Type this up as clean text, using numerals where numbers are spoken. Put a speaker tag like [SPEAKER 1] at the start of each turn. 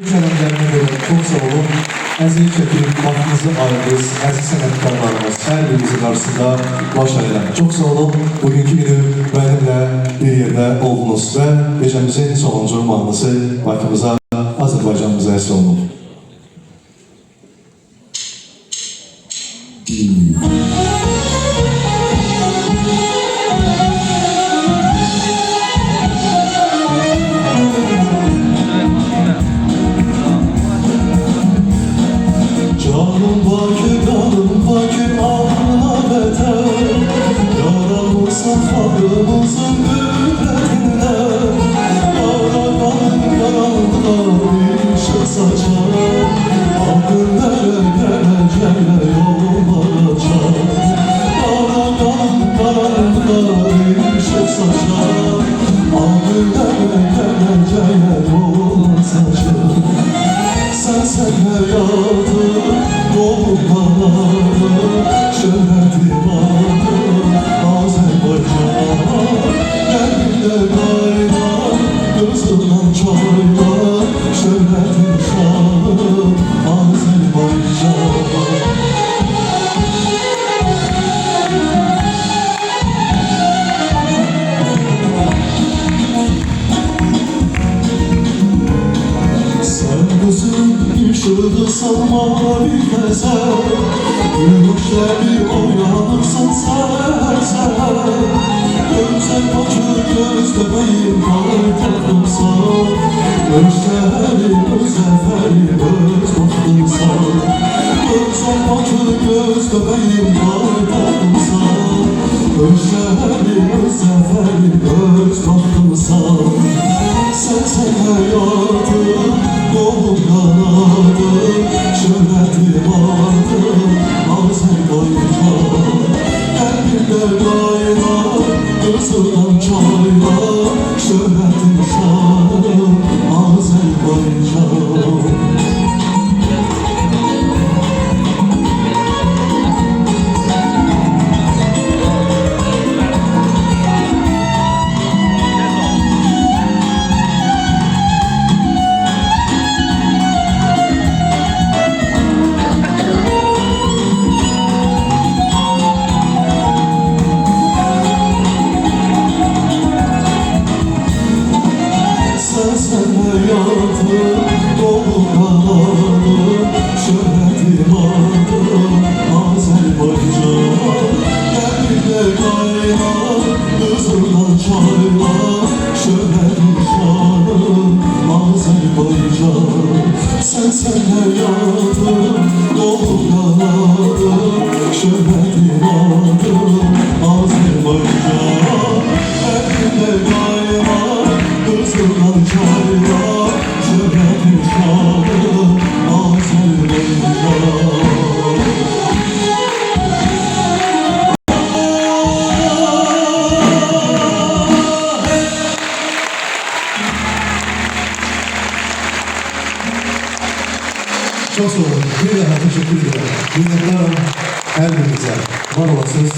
[SPEAKER 1] Sənədlərinə görə çox sağ olun. Əziz çəkib, vaxtınızı ayırdınız. Əziz sənətkarlarımız hər birimizin qarşısında baş əyirəm. Çox sağ olun. Bugünkü günü mənimlə bir yerdə oldunuz və gecəmizin sonuncu mahnısı Bakımıza, Azərbaycanımıza əsr olunur.
[SPEAKER 2] Canım Bakı ağına beter, yaramırsan farımızın gületinden. Karanlıklar bir ışık saçar, al günlere geleceğine yollar açar. Karanlıklar bir ışık saçar, al günlere geleceğine yollar saçar. Sen hayatım, doğumlarım, şöhreti vardır Azerbaycan. Kalbimde kaynar, gözümden çaylar, şöhreti şanım Azerbaycan. Işığı salma bir tezer, gümüşleri oyanırsan ser. Gözler açır göz bebeğim paytahtımsan, gözlerim öz zaferim öz bahtımsan. Gözler açır göz bebeğim paytahtımsan, gözlerim öz zaferim öz bahtımsan. Sen hayatım, doğum kanadım, şöhreti vardır Azerbaycan. Kalbimde kaynar, gözümden çaylar, şöhreti şanım Azerbaycan. Sen hayatım, doğum kanadım, şöhreti vardır Azerbaycan. Kalbimde kaynar, gözümden çaylar, şöhreti şanım Azerbaycan. Sen hayatım, doğum kanadım, şöhreti vardır Azerbaycan. Kalbimde kaynar, gözümden çaylar, şöhreti şanım Azerbaycan.
[SPEAKER 1] Çok sağ olun. Bir daha teşekkür ederim. Minnettarım her birinize. Var olasınız.